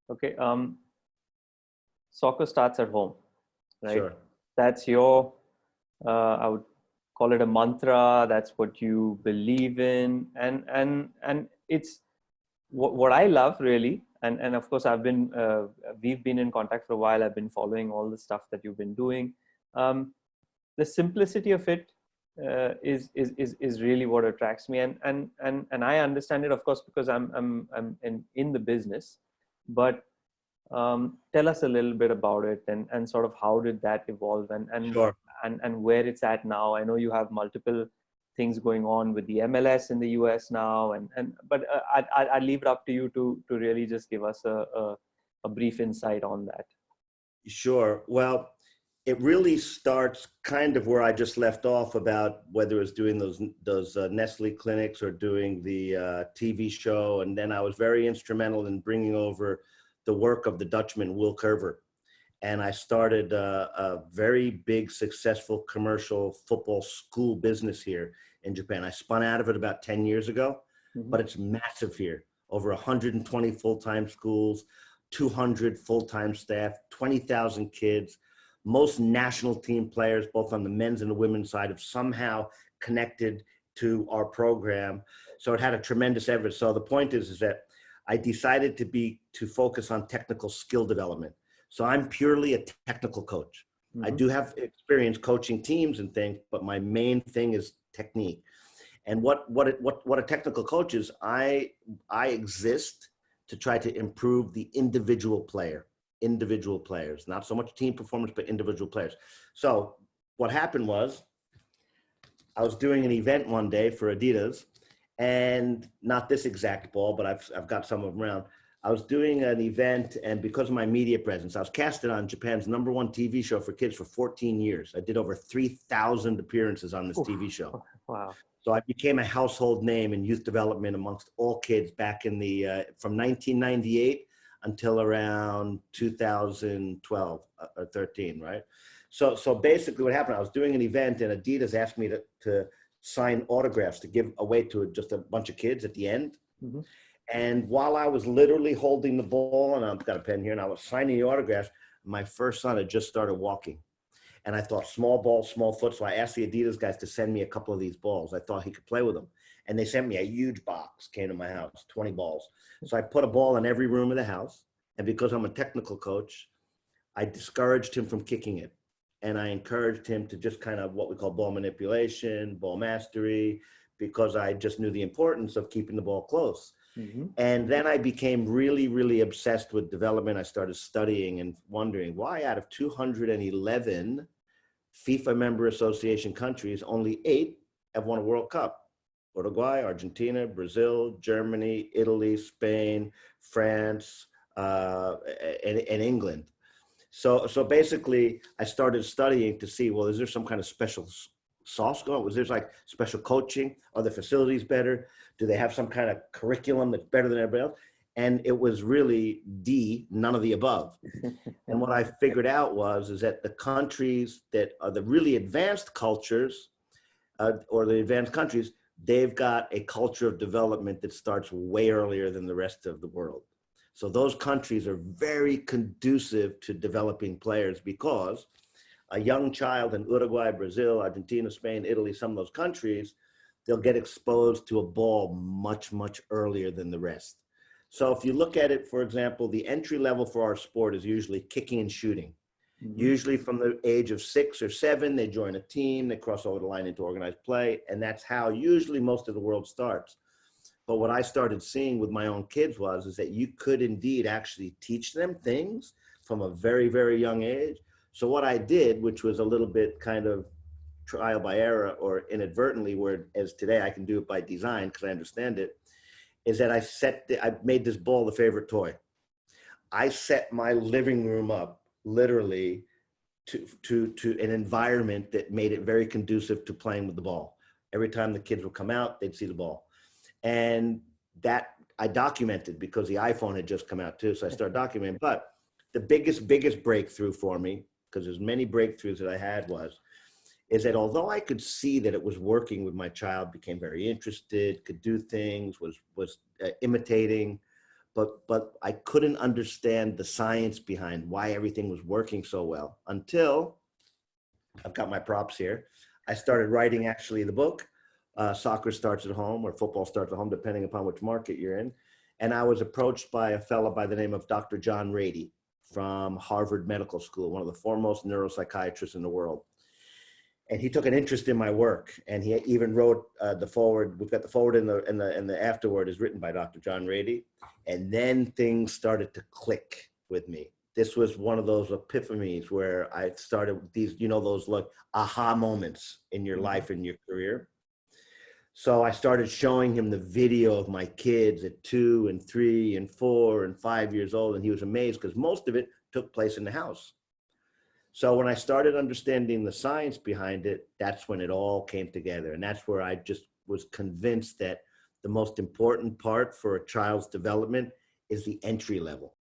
Okay. Soccer starts at home, right? Sure. That's your, I would call it a mantra. That's what you believe in, and it's what I love really. And of course, we've been in contact for a while. I've been following all the stuff that you've been doing. The simplicity of it is really what attracts me, and I understand it, of course, because I'm in the business. But tell us a little bit about it, and sort of how did that evolve, Sure. and where it's at now. I know you have multiple things going on with the MLS in the US now, but I'd leave it up to you to really just give us a brief insight on that. Sure. Well, it really starts kind of where I just left off about whether it was doing those Nestle clinics or doing the TV show. And then I was very instrumental in bringing over the work of the Dutchman, Will Curver. And I started a very big, successful commercial football school business here in Japan. I spun out of it about 10 years ago, but it's massive here. Over 120 full-time schools, 200 full-time staff, 20,000 kids. Most national team players, both on the men's and the women's side, have somehow connected to our program. So it had a tremendous effort. So the point is that I decided to focus on technical skill development. So I'm purely a technical coach. I do have experience coaching teams and things, but my main thing is technique. And what a technical coach is, I exist to try to improve the individual players, not so much team performance, but individual players. So what happened was I was doing an event one day for Adidas, and not this exact ball, but I've got some of them around. I was doing an event, and because of my media presence, I was casted on Japan's #1 TV show for kids for 14 years. I did over 3,000 appearances on this TV show. Wow. So I became a household name in youth development amongst all kids back in the, from 1998 until around 2012 or 13, right? So basically what happened, I was doing an event and Adidas asked me to sign autographs to give away to just a bunch of kids at the end. And while I was literally holding the ball, and I've got a pen here, and I was signing the autographs, my first son had just started walking. And I thought, small ball, small foot. So I asked the Adidas guys to send me a couple of these balls. I thought he could play with them. And they sent me a huge box, came to my house, 20 balls. So I put a ball in every room of the house. And because I'm a technical coach, I discouraged him from kicking it. And I encouraged him to just kind of what we call ball manipulation, ball mastery, because I just knew the importance of keeping the ball close. And then I became really, really obsessed with development. I started studying and wondering why out of 211 FIFA member association countries, only 8 have won a World Cup. Uruguay, Argentina, Brazil, Germany, Italy, Spain, France, and England. So basically I started studying to see, well, is there some kind of special sauce going on? Was there like special coaching? Are the facilities better? Do they have some kind of curriculum that's better than everybody else? And it was really none of the above. And what I figured out is that the countries that are the really advanced cultures or the advanced countries, they've got a culture of development that starts way earlier than the rest of the world. So those countries are very conducive to developing players because a young child in Uruguay, Brazil, Argentina, Spain, Italy, some of those countries, they'll get exposed to a ball much, much earlier than the rest. So if you look at it, for example, the entry level for our sport is usually kicking and shooting. Usually from the age of 6 or 7, they join a team, they cross over the line into organized play, and that's how usually most of the world starts. But what I started seeing with my own kids is that you could indeed actually teach them things from a very, very young age. So what I did, which was a little bit kind of trial by error or inadvertently, whereas today I can do it by design because I understand it, is that I made this ball the favorite toy. I set my living room up literally to an environment that made it very conducive to playing with the ball. Every time the kids would come out, they'd see the ball. And that I documented because the iPhone had just come out too. So I started documenting. But the biggest breakthrough for me, because there's many breakthroughs that I had, is that although I could see that it was working with my child, became very interested, could do things, was imitating, but I couldn't understand the science behind why everything was working so well until I've got my props here. I started writing actually the book, Soccer Starts at Home or Football Starts at Home, depending upon which market you're in. And I was approached by a fellow by the name of Dr. John Rady from Harvard Medical School, one of the foremost neuropsychiatrists in the world. And he took an interest in my work, and he even wrote the forward. We've got the forward and the afterword is written by Dr. John Rady. And then things started to click with me. This was one of those epiphanies where I started these, those like aha moments in your life and your career. So I started showing him the video of my kids at 2 and 3 and 4 and 5 years old, and he was amazed because most of it took place in the house. So when I started understanding the science behind it, that's when it all came together. And that's where I just was convinced that the most important part for a child's development is the entry level.